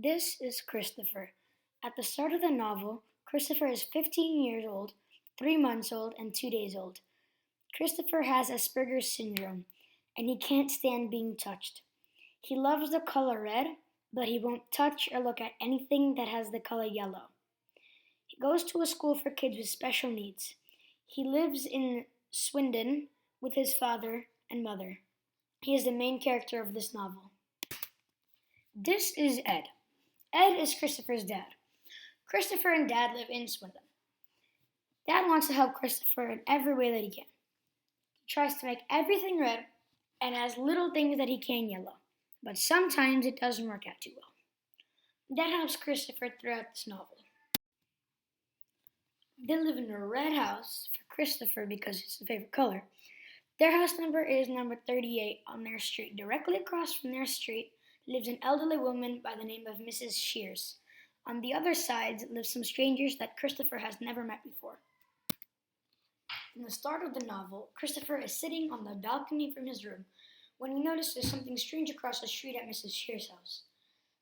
This is Christopher. At the start of the novel, Christopher is 15 years old, 3 months old, and 2 days old. Christopher has Asperger's syndrome, and he can't stand being touched. He loves the color red, but he won't touch or look at anything that has the color yellow. He goes to a school for kids with special needs. He lives in Swindon with his father and mother. He is the main character of this novel. This is Ed. Ed is Christopher's dad. Christopher and Dad live in Swindon. Dad wants to help Christopher in every way that he can. He tries to make everything red and as little things that he can yellow, but sometimes it doesn't work out too well. Dad helps Christopher throughout this novel. They live in a red house for Christopher because it's his favorite color. Their house number is number 38 on their street. Directly across from their street lives an elderly woman by the name of Mrs. Shears. On the other side live some strangers that Christopher has never met before. In the start of the novel, Christopher is sitting on the balcony from his room when he notices something strange across the street at Mrs. Shears' house.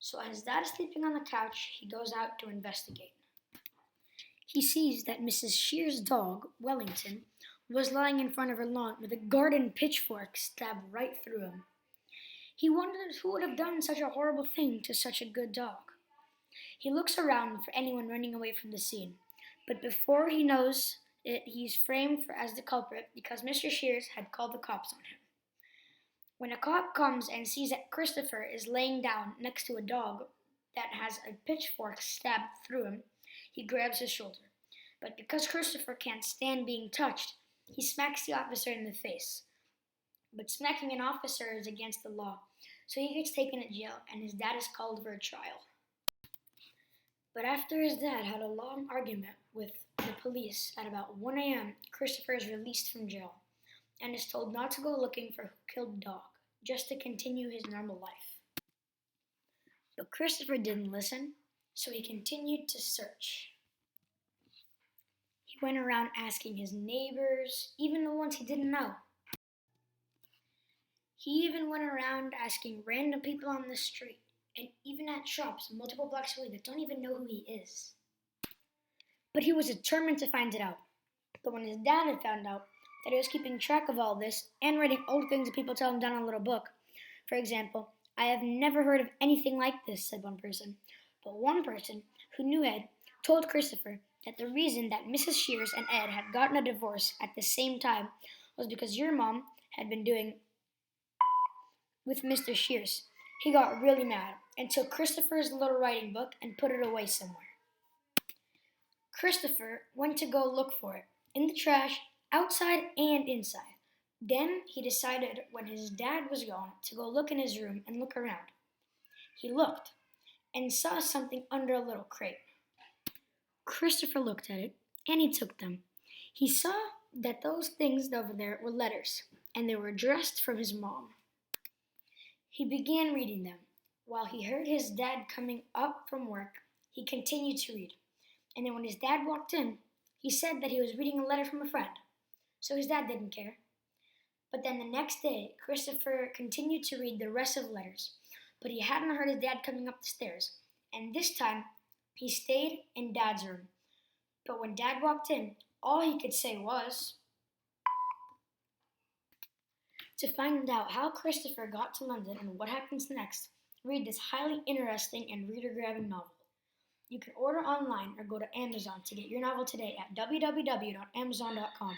So as his dad is sleeping on the couch, he goes out to investigate. He sees that Mrs. Shears' dog, Wellington, was lying in front of her lawn with a garden pitchfork stabbed right through him. He wondered who would have done such a horrible thing to such a good dog. He looks around for anyone running away from the scene, but before he knows it, he's framed as the culprit because Mr. Shears had called the cops on him. When a cop comes and sees that Christopher is laying down next to a dog that has a pitchfork stabbed through him, he grabs his shoulder. But because Christopher can't stand being touched, he smacks the officer in the face. But smacking an officer is against the law, so he gets taken to jail and his dad is called for a trial. But after his dad had a long argument with the police at about 1 a.m., Christopher is released from jail and is told not to go looking for who killed the dog, just to continue his normal life. But Christopher didn't listen, so he continued to search. He went around asking his neighbors, even the ones he didn't know. He even went around asking random people on the street, and even at shops multiple blocks away that don't even know who he is. But he was determined to find it out. But when his dad had found out that he was keeping track of all this and writing old things that people tell him down in a little book, for example, "I have never heard of anything like this," said one person. But one person who knew Ed told Christopher that the reason that Mrs. Shears and Ed had gotten a divorce at the same time was because your mom had been doing with Mr. Shears. He got really mad and took Christopher's little writing book and put it away somewhere. Christopher went to go look for it, in the trash, outside and inside. Then he decided when his dad was gone to go look in his room and look around. He looked and saw something under a little crate. Christopher looked at it and he took them. He saw that those things over there were letters and they were addressed from his mom. He began reading them. While he heard his dad coming up from work, he continued to read. And then when his dad walked in, he said that he was reading a letter from a friend. So his dad didn't care. But then the next day, Christopher continued to read the rest of the letters. But he hadn't heard his dad coming up the stairs. And this time, he stayed in Dad's room. But when Dad walked in, all he could say was... To find out how Christopher got to London and what happens next, read this highly interesting and reader-grabbing novel. You can order online or go to Amazon to get your novel today at www.amazon.com.